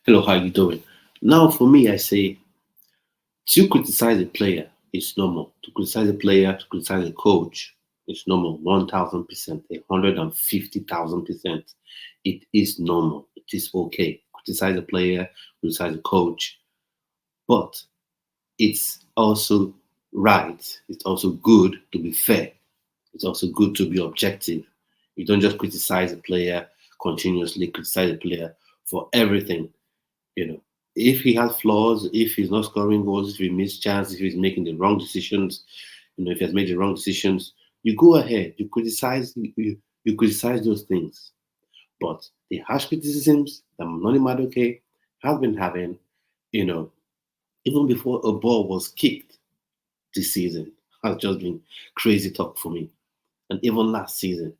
Hello, how you doing? Now, for me, I say to criticize a player is normal. To criticize a player, to criticize a coach is normal. 1,000%, 150,000%. It is normal. It is okay. Criticize a player, criticize a coach, but it's also right. It's also good to be fair. It's also good to be objective. You don't just criticize a player continuously, criticize a player for everything. You know, if he has flaws, if he's not scoring goals, if he missed chances, if he's making the wrong decisions, if he has made the wrong decisions, you go ahead, you criticize those things. But the harsh criticisms that Noni Madueke has been having, you know, even before a ball was kicked this season, has just been crazy talk for me. And even last season,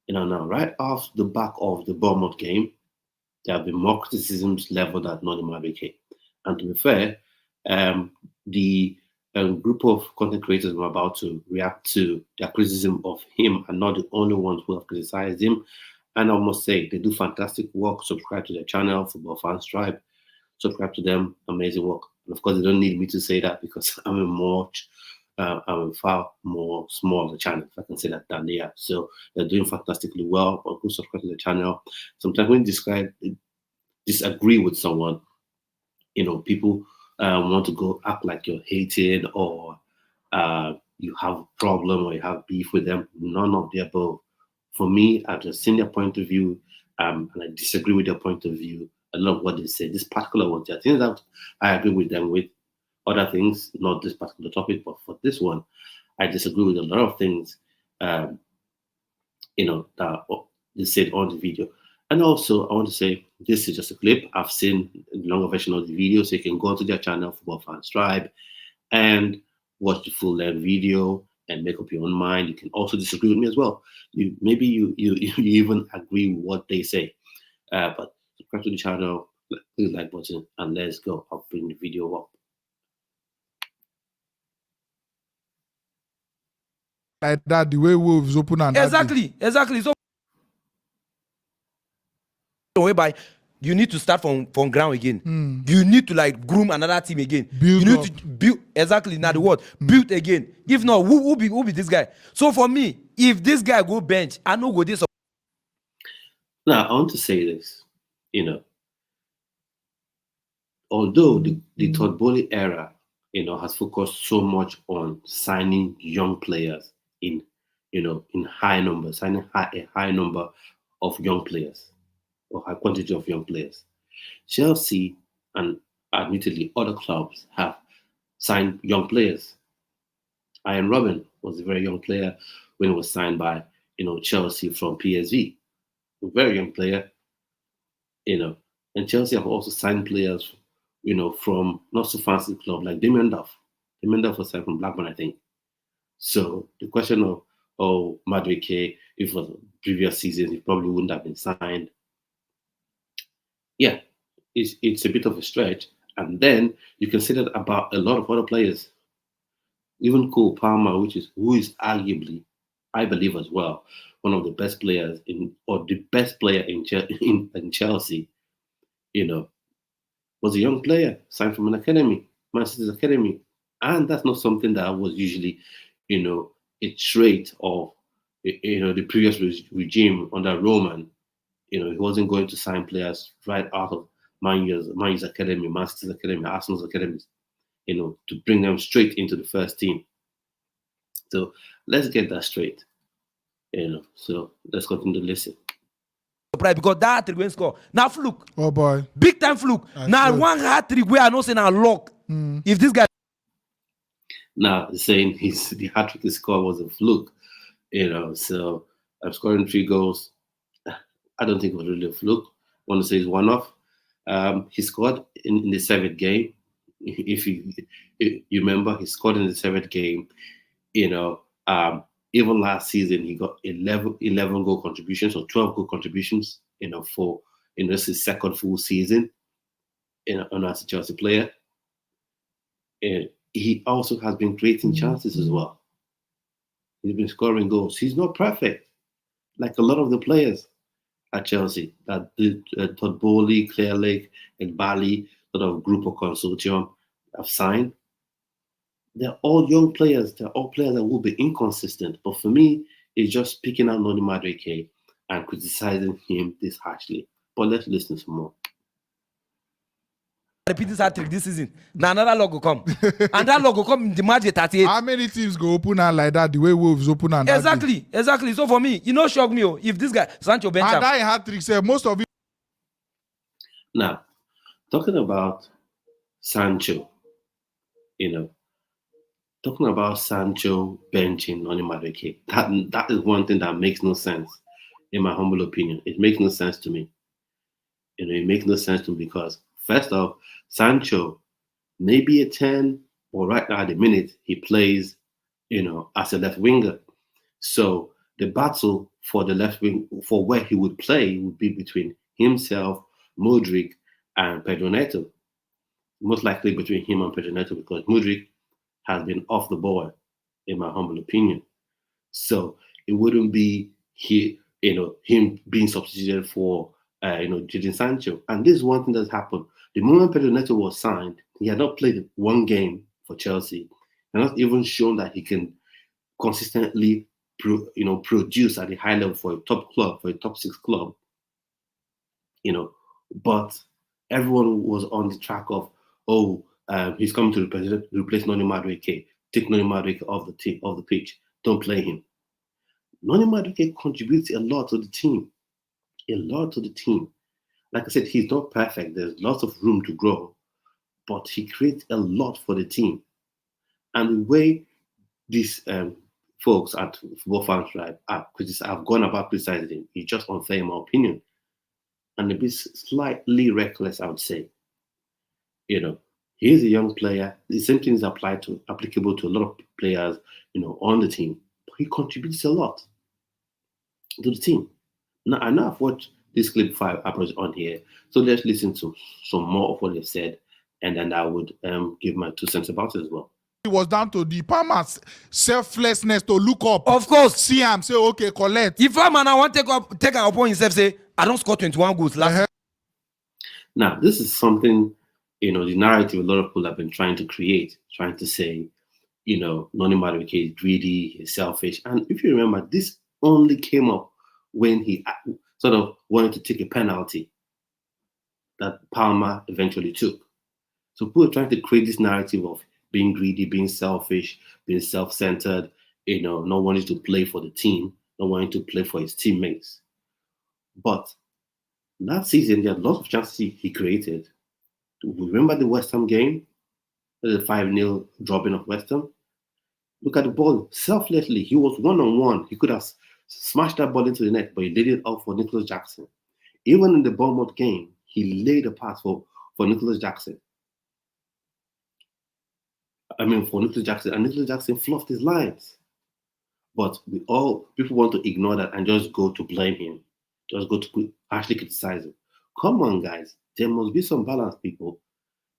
now right off the back of the Bournemouth game, there have been more criticisms leveled at Noni Madueke. And to be fair, the group of content creators were about to react to their criticism of him and not the only ones who have criticized him. And I must say, they do fantastic work. Subscribe to their channel, Football Fans Tribe. Subscribe to them. Amazing work. And of course, they don't need me to say that because I'm a far more smaller channel, if I can say that, than they are. So they're doing fantastically well. But go subscribe to the channel. Sometimes when you disagree with someone, people want to go act like you're hating or you have a problem or you have beef with them. None of the above. For me, I've just seen their point of view and I disagree with their point of view. I love what they say. This particular one, I think that I agree with them with. Other things, not this particular topic, but for this one, I disagree with a lot of things, that they said on the video. And also, I want to say this is just a clip. I've seen the longer version of the video, so you can go to their channel, Football Fans Tribe, and watch the full length video and make up your own mind. You can also disagree with me as well. Maybe you even agree with what they say, but subscribe to the channel, click the like button, and let's go. I'll bring the video up. Like that, the way Wolves open and exactly. So whereby you need to start from ground again. You need to like groom another team again. Build you need up. to build exactly now the word build again. If not, who be this guy? So for me, if this guy go bench, I know go this. Now I want to say this, although the Todd Bowley era, has focused so much on signing young players in high numbers, signing a high number of young players or high quantity of young players. Chelsea and admittedly other clubs have signed young players. Ian Robin was a very young player when he was signed by Chelsea from PSV. A very young player, and Chelsea have also signed players, from not so fancy club like Damien Duff. Damien Duff was signed from Blackburn, I think. So the question of Madueke, if it was previous season, he probably wouldn't have been signed. Yeah, it's a bit of a stretch. And then you can say that about a lot of other players. Even Cole Palmer, who is arguably, I believe as well, one of the best players or the best player in Chelsea, was a young player signed from an academy, Man City's academy. And that's not something that was usually, a trait of, the previous regime under Roman. He wasn't going to sign players right out of Man U's academy, Man City's academy, Arsenal's academies, to bring them straight into the first team. So let's get that straight. So let's continue to listen. Because that hat-trick when score now fluke. Oh boy, big time fluke. Now one hat-trick where I know say now luck. If this guy now saying the hat-trick he scored was a fluke, so I'm scoring 3 goals. I don't think it was really a fluke. I want to say it's one-off. He scored in the 7th game. If you remember, he scored in the 7th game. Even last season, he got 11 goal contributions or 12 goal contributions, for this his second full season, as a Chelsea player. And he also has been creating chances as well. He's been scoring goals. He's not perfect, like a lot of the players. at Chelsea, that the Todd Bowley, Clear Lake, and Bali sort of group or consortium have signed. They're all young players. They're all players that will be inconsistent. But for me, it's just picking out Noni Madueke and criticizing him this harshly. But let's listen to more. Repeat this hat-trick this season. Now another logo come. And that logo come in the match 38. How many teams go open and like that? The way Wolves open and Exactly. So for me, shock me if this guy Sancho bench and that hat-trick say most of it. Now, talking about Sancho, talking about Sancho benching Noni Madueke, that is one thing that makes no sense, in my humble opinion. It makes no sense to me. It makes no sense to me because, first off, Sancho may be a 10, but right now at the minute, he plays, as a left winger. So the battle for the left wing, for where he would play, would be between himself, Modric, and Pedro Neto. Most likely between him and Pedro Neto because Modric has been off the ball, in my humble opinion. So it wouldn't be him being substituted for Jadon Sancho. And this is one thing that's happened. The moment Pedro Neto was signed, he had not played one game for Chelsea. And not even shown that he can consistently produce at a high level for a top club, for a top 6 club. But everyone was on the track of, he's coming to replace Noni Madueke. Take Noni Madueke off the pitch. Don't play him. Noni Madueke contributes a lot to the team. A lot to the team. Like I said, he's not perfect. There's lots of room to grow. But he creates a lot for the team. And the way these folks at Football Fans Tribe have gone about criticizing him is just unfair, in my opinion. And a bit slightly reckless, I would say. He's a young player. The same thing is applicable to a lot of players, on the team. But he contributes a lot to the team. Now, I know I've watched this clip 5 uploads on here, so let's listen to some more of what they've said, and then I would give my 2 cents about it as well. It was down to the Palmer's selflessness to look up. Of course. See him, say, okay, collect. If a man I want to take an upon himself, say, I don't score 21 goals last. Now, this is something, the narrative a lot of people have been trying to create, trying to say, Noni Madueke is greedy, he's selfish. And if you remember, this only came up when he sort of wanted to take a penalty that Palmer eventually took. So people are trying to create this narrative of being greedy, being selfish, being self-centered, not wanting to play for the team, not wanting to play for his teammates. But last season, there are lots of chances he created. Remember the West Ham game? The 5-0 dropping of West Ham? Look at the ball. Selflessly, he was one-on-one. He could have smashed that ball into the net, but he laid it out for Nicholas Jackson. Even in the Bournemouth game, he laid a pass for Nicholas Jackson. And Nicholas Jackson fluffed his lines. But people want to ignore that and just go to blame him. Just go to actually criticize him. Come on, guys. There must be some balance, people.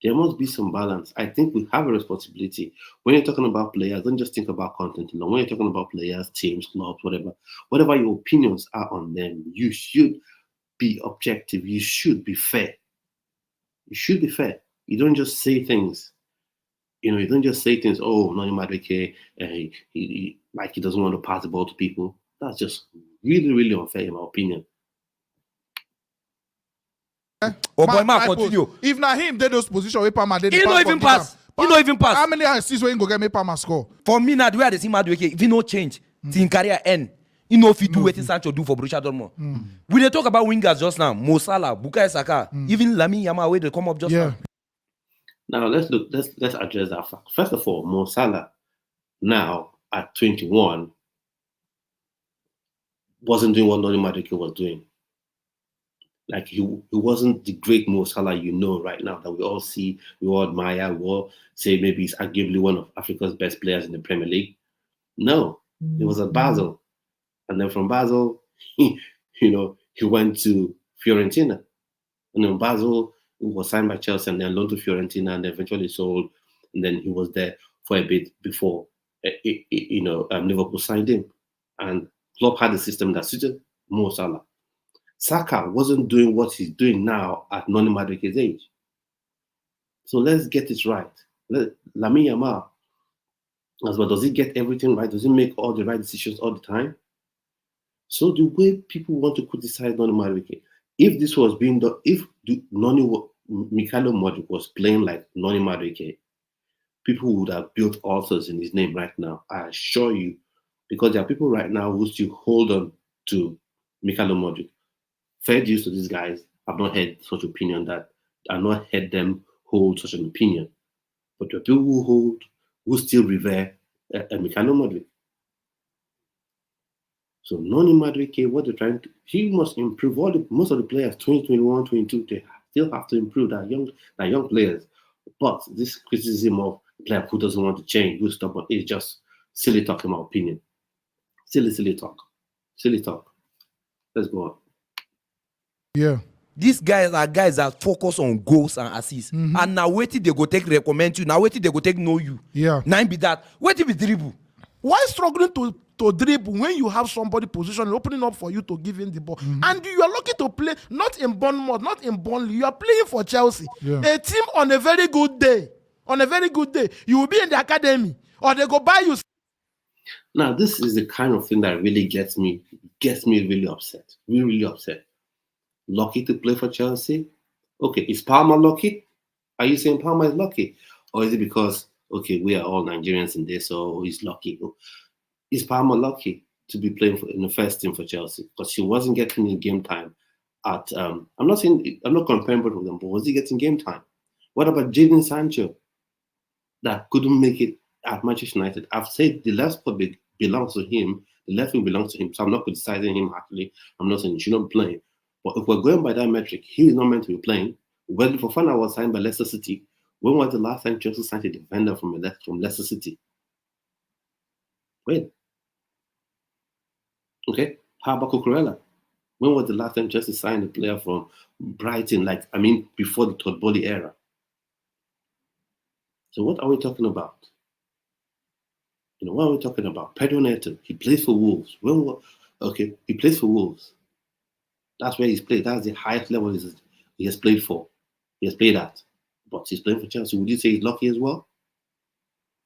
There must be some balance. I think we have a responsibility. When you're talking about players, don't just think about content alone. When you're talking about players, teams, clubs, whatever your opinions are on them, you should be objective. You should be fair. You should be fair. You don't just say things. You don't just say things, Noni Madueke, he doesn't want to pass the ball to people. That's just really, really unfair, in my opinion. Continue. If not him, they those position where Palmer did. He don't even pass. How many assists when he go get me Palmer score? For me, now the way I see Madueke, if he no change, till career end, if he do what Sancho do for Borussia Dortmund. We dey talk about wingers just now. Mo Salah, Bukayo Saka, even Lamine Yamal, where they come up just now. Now let's address that fact. First of all, Mo Salah, now at 21, wasn't doing what Noni Madueke was doing. Like he wasn't the great Mo Salah right now that we all see, we all admire, we all say maybe he's arguably one of Africa's best players in the Premier League. No, he was at Basel, and then from Basel, he went to Fiorentina, and then Basel was signed by Chelsea and then loaned to Fiorentina and eventually sold, and then he was there for a bit before Liverpool signed him, and Klopp had a system that suited Mo Salah. Saka wasn't doing what he's doing now at Noni Madueke's age. So let's get it right. Lamine Yamal, as well, does he get everything right? Does he make all the right decisions all the time? So the way people want to criticize Noni Madueke, if this was being done, if Mikhailo Modric was playing like Noni Madueke, people would have built altars in his name right now. I assure you, because there are people right now who still hold on to Mikhailo Modric. Fair dues to these guys. I've not heard such opinion I've not heard them hold such an opinion. But there are people who still revere Mikhailo Modric. So Noni Madueke, what they're trying to, he must improve. Most of the players, 2021, 22, they still have to improve. That young players. But this criticism of a player who doesn't want to change, who's stubborn, is just silly talk, in my opinion. Silly talk. Let's go on. Yeah. These guys are guys that focus on goals and assists. And now waiting they go take recommend you. Now waiting they go take know you. Yeah. Now be that. Waiting be dribble. Why struggling to dribble when you have somebody positioning, opening up for you to give in the ball? And you are lucky to play, not in Bournemouth, not in Burnley. You are playing for Chelsea. Yeah. A team on a very good day. You will be in the academy. Or they go buy you. Now, this is the kind of thing that really gets me really upset. Really upset. Lucky to play for Chelsea? Okay, is Palmer lucky? Are you saying Palmer is lucky? Or is it because, okay, we are all Nigerians in this, so he's lucky? Is Palmer lucky to be playing in the first team for Chelsea? Because he wasn't getting in game time at, I'm not comparing both of them, but was he getting game time? What about Jadon Sancho that couldn't make it at Manchester United? I've said the left foot belongs to him, the left wing belongs to him, so I'm not criticizing him actually. I'm not saying he should not be playing. But if we're going by that metric, he is not meant to be playing. When Fofana was signed by Leicester City, when was the last time Chelsea signed a defender from Leicester City? When? Okay, how about Cucurella? When was the last time Chelsea signed a player from Brighton, before the Todd Boehly era? So what are we talking about? What are we talking about? Pedro Neto, he plays for Wolves. He plays for Wolves. That's where he's played. That's the highest level he has played for. He has played at. But he's playing for Chelsea. Would you say he's lucky as well?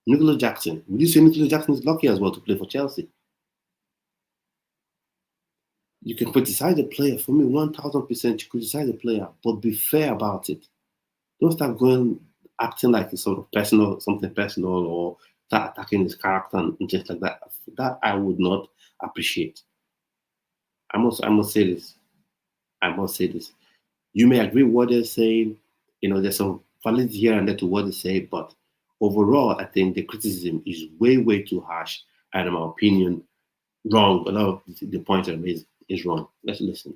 Nicolas Jackson. Would you say Nicolas Jackson is lucky as well to play for Chelsea? You can criticize the player. For me, 1,000% you criticize the player, but be fair about it. Don't start acting like it's sort of something personal, or start attacking his character and just like that. That I would not appreciate. I must say this. You may agree with what they're saying. There's some validity here and there to what they say, but overall, I think the criticism is way, way too harsh, and in my opinion, wrong. A lot of the points I raised is wrong. Let's listen.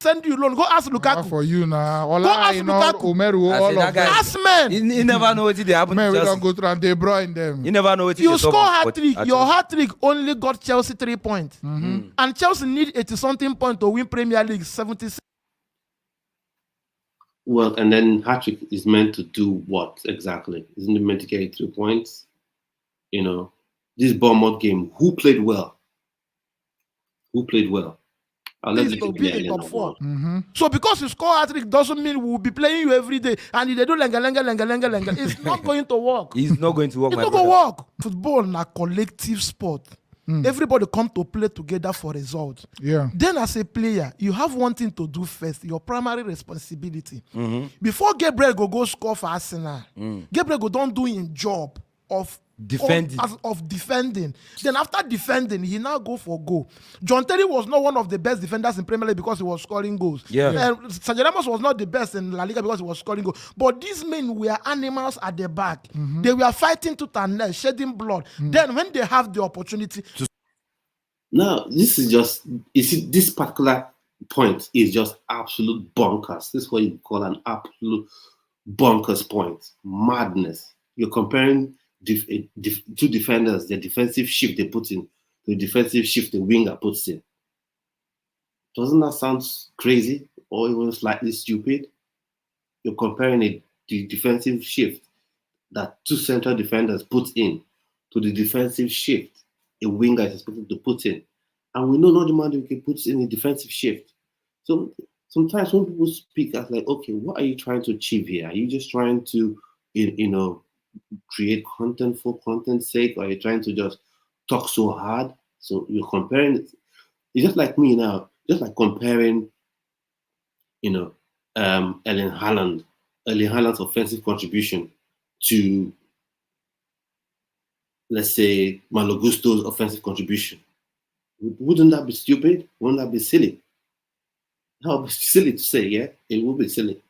Send you loan. Go ask Lukaku. Not for you now. Go ask Lukaku. Umeru, all of them. Ask men. You never know what they happen Man, to we Chelsea. don't go through and they broil them. You never know what You score hat-trick. Your hat-trick only got Chelsea 3 points. And Chelsea need 80-something points to win Premier League 76. Well, and then hat-trick is meant to do what exactly? Isn't it meant to get 3 points? This Bournemouth game, who played well? I'll let To you be in top 4. So because you score hat-trick doesn't mean we'll be playing you every day. And if they do lenga, it's not going to work. It's not going to work. It's not going to work. Football is a collective sport. Everybody come to play together for results. Yeah. Then as a player, you have one thing to do first, your primary responsibility. Before Gabriel go score for Arsenal, Gabriel don't do his job of defending. Then after defending, he now go for goal. John Terry was not one of the best defenders in Premier League because he was scoring goals. And Sancho was not the best in La Liga because he was scoring goals. But these men were animals at the back. They were fighting tooth and nail, shedding blood. Then when they have the opportunity Now, this is just, this particular point is just absolute bonkers. This is what you call an absolute bonkers point. Madness. You're comparing two defenders, the defensive shift they put in, to the defensive shift the winger puts in. Doesn't that sound crazy or even slightly stupid? You're comparing the defensive shift that two central defenders put in to the defensive shift a winger is expected to put in. And we know Noni Madueke puts in a defensive shift. So sometimes when people speak, I like, okay, what are you trying to achieve here? Are you just trying to, create content for content's sake, or are you trying to just talk so hard? So you're comparing. It's just like me now, just like comparing, Erling Haaland's offensive contribution to, let's say, Malo Gusto's offensive contribution. Wouldn't that be stupid? Wouldn't that be silly? That would be silly to say, yeah? It would be silly.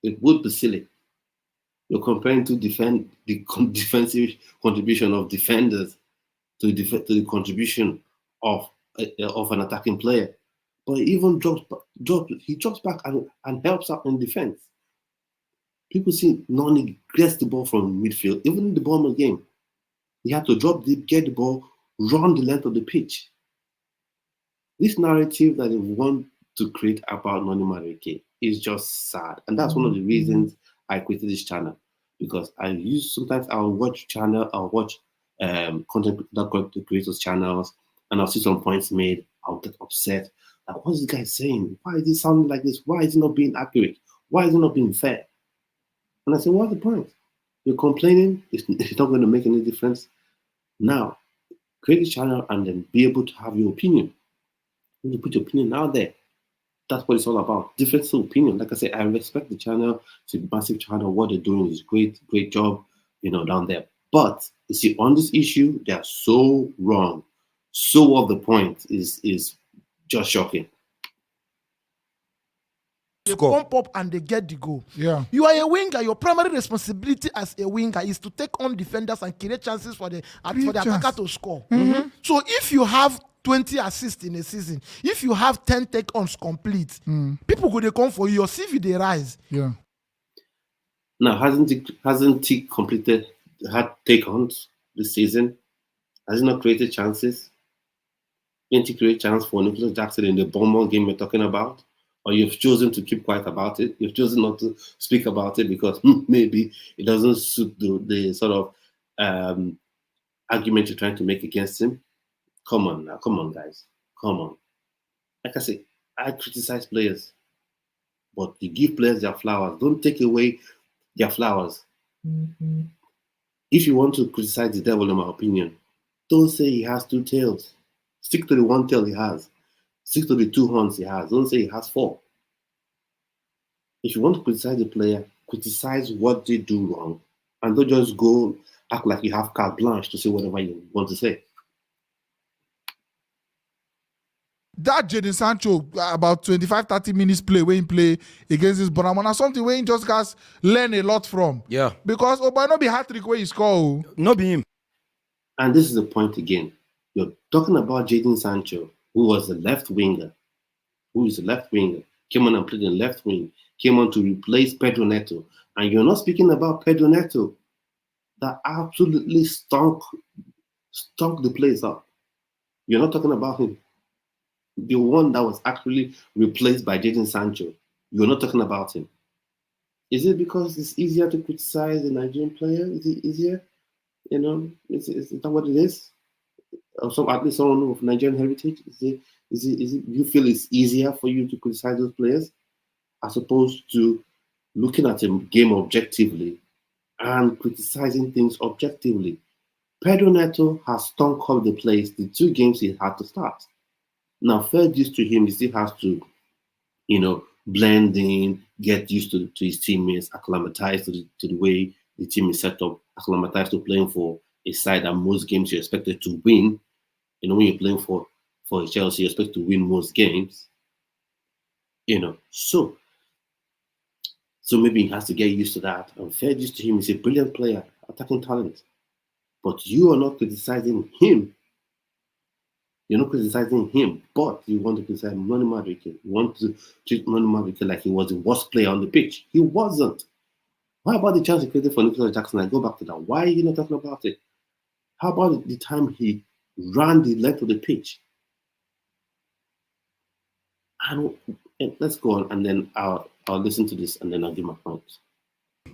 It would be silly. You're comparing to defensive contribution of defenders to the contribution of an attacking player. But he even drops back and helps out in defense. People see Noni gets the ball from midfield, even in the Bournemouth game. He had to drop deep, get the ball, run the length of the pitch. This narrative that they want to create about Noni Madueke is just sad. And that's one of the reasons I created this channel. Because sometimes I'll watch content creators channels, and I'll see some points made. I'll get upset. Like, what's this guy saying? Why is he sounding like this? Why is he not being accurate? Why is he not being fair? And I say, what's the point? You're complaining, it's not going to make any difference. Now, create a channel and then be able to have your opinion. You put your opinion out there. That's what it's all about. Difference of opinion. Like I said, I respect the channel. It's a massive channel. What they're doing is great job, down there. But you see, on this issue, they are so wrong. So off the point is just shocking. They pump up and they get the goal. Yeah. You are a winger. Your primary responsibility as a winger is to take on defenders and create chances for the attacker to score. So if you have 20 assists in a season, if you have 10 take-ons complete, people go they come for you. Your CV they rise. Yeah. Now, hasn't he completed had take-ons this season? Has he not created chances? Didn't he create chance for Nicholas Jackson in the Bournemouth game we're talking about? Or you've chosen to keep quiet about it? You've chosen not to speak about it because maybe it doesn't suit the sort of argument you're trying to make against him? Come on now. Come on, guys. Come on. Like I say, I criticize players. But you give players their flowers. Don't take away their flowers. If you want to criticize the devil, in my opinion, don't say he has two tails. Stick to the one tail he has. Stick to the two horns he has. Don't say he has four. If you want to criticize the player, criticize what they do wrong. And don't just go act like you have carte blanche to say whatever you want to say. That Jadon Sancho, about 25-30 minutes play when he play against this Bournemouth, and something where he just guys learn a lot from. Yeah. Because but not be hat-trick where he score. Not be him. And this is the point again. You're talking about Jadon Sancho, who was the left winger. Came on and played in left wing. Came on to replace Pedro Neto. And you're not speaking about Pedro Neto. That absolutely stunk the place up. You're not talking about him. The one that was actually replaced by Jadon Sancho. You're not talking about him. Is it because it's easier to criticize a Nigerian player? Is it easier? Is that what it is? Or at least someone of Nigerian heritage? Is it you feel it's easier for you to criticize those players as opposed to looking at a game objectively and criticizing things objectively? Pedro Neto has stunk up the place the two games he had to start. Now, fair dues to him, he still has to, blend in, get used to his teammates, acclimatize to the way the team is set up, acclimatize to playing for a side that most games you're expected to win. When you're playing for Chelsea, you expect to win most games. So maybe he has to get used to that. And fair dues to him, he's a brilliant player, attacking talent. But you are not criticizing him. You're not criticizing him, but you want to criticize Noni Madueke. You want to treat Noni Madueke like he was the worst player on the pitch. He wasn't. How about the chance he created for Nicholas Jackson? I go back to that. Why are you not talking about it? How about the time he ran the length of the pitch? And let's go on, and then I'll listen to this, and then I'll give my points.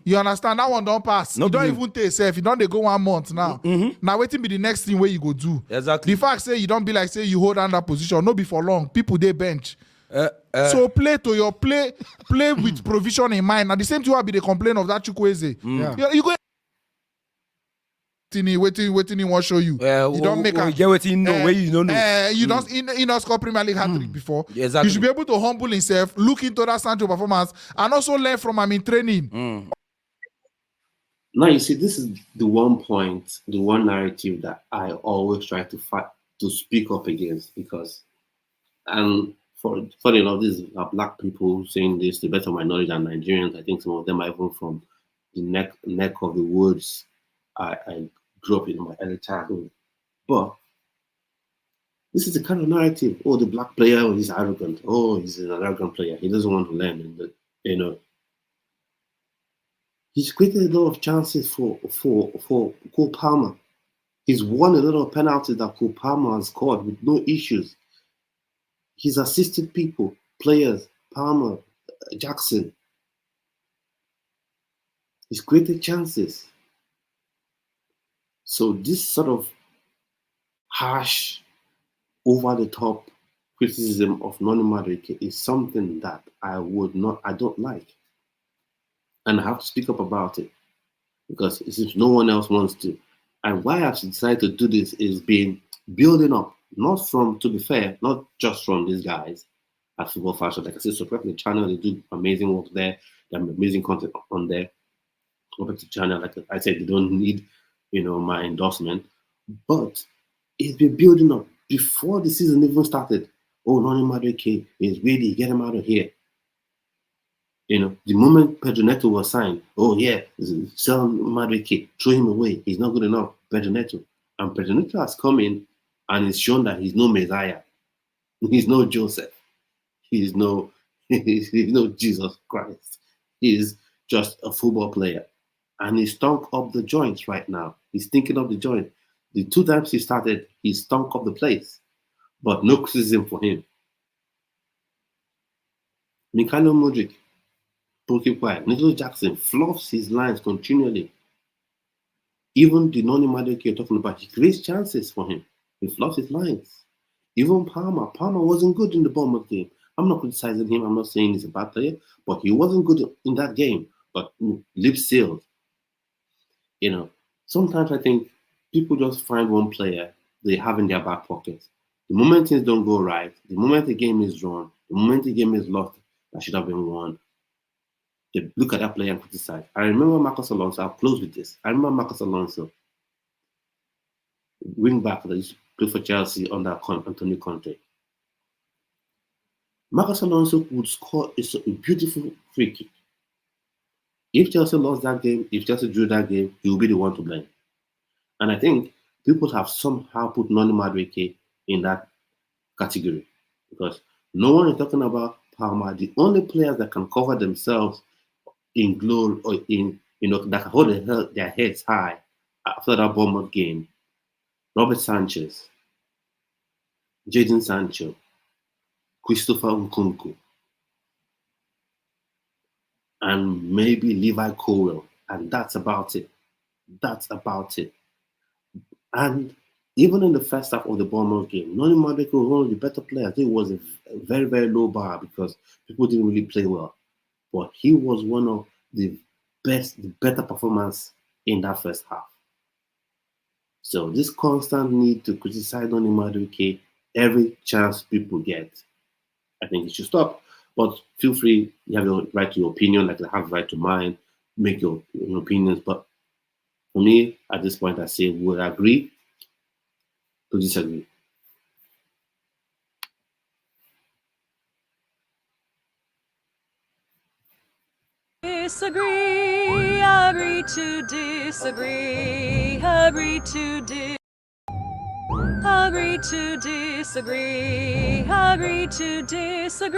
You understand? That one don't pass. No you don't believe. even take self. You don't they go 1 month now. Now waiting be the next thing where you go do. Exactly. The fact say you don't be like say you hold on that position. No be for long. People they bench. So play with provision in mind. Now the same thing will be the complaint of that Chukwueze. You go waiting he won't show you. You don't make a get what you know where you don't know. you don't he not score Premier League hat-trick before. Exactly. You should be able to humble himself, look into that Sancho performance, and also learn from him in training. Now you see, this is the one point, the one narrative that I always try to fight to speak up against, because funny enough, these are black people saying this to better my knowledge than Nigerians. I think some of them are even from the neck of the woods I grew up in my early childhood. But this is the kind of narrative. Oh, the black player, oh, he's arrogant. Oh, he's an arrogant player. He doesn't want to learn. And you know, he's created a lot of chances for Cole Palmer. He's won a lot of penalties that Cole Palmer has scored with no issues. He's assisted people, players, Palmer, Jackson. He's created chances. So this sort of harsh, over-the-top criticism of Noni Madueke is something that I don't like. And I have to speak up about it, because it seems no one else wants to. And why I've decided to do this is building up, to be fair, not just from these guys at Football Fashion. Like I said, subscribe to the channel, they do amazing work there, they have amazing content on there. Subscribe to the channel, like I said, they don't need, my endorsement. But it's been building up before the season even started. Oh, Noni Madueke is ready, get him out of here. The moment Pedro Neto was signed, oh yeah, sell Madueke, throw him away. He's not good enough, Pedro Neto. And Pedro Neto has come in and he's shown that he's no Messiah. He's no Joseph. He's no Jesus Christ. He's just a football player. And he's stunk up the joints right now. He's stinking up the joint. The 2 times he started, he stunk up the place. But no criticism for him. Mikhailo Mudryk, keep quiet. Nicholas Jackson fluffs his lines continually. Even the Noni Madueke you're talking about, he creates chances for him. He fluffs his lines. Even Palmer wasn't good in the Bournemouth game. I'm not criticizing him. I'm not saying he's a bad player, but he wasn't good in that game. But lips sealed. Sometimes I think people just find one player they have in their back pocket. The moment things don't go right, the moment the game is drawn, the moment the game is lost, that should have been won, they look at that player and criticize. I remember Marcos Alonso. I'll close with this. I remember Marcos Alonso, wing back that used to play for Chelsea under Antonio Conte. Marcos Alonso would score a beautiful free kick. If Chelsea lost that game, if Chelsea drew that game, he will be the one to blame. And I think people have somehow put Noni Madueke in that category, because no one is talking about Palmer. The only players that can cover themselves in glory or that can hold their heads high after that Bournemouth game: Robert Sanchez, Jadon Sancho, Christopher Nkunku, and maybe Levi Colwill, and that's about it. And even in the first half of the Bournemouth game, Noni Madueke was one of the better players. It was a very, very low bar because people didn't really play well. But he was one of the better performance in that first half. So this constant need to criticize Noni Madueke every chance people get, I think it should stop. But feel free, you have the right to your opinion, like I have the right to mine, make your opinions. But for me, at this point, I say we'll agree to disagree. Disagree, agree to disagree, agree to disagree, agree to disagree, agree to disagree.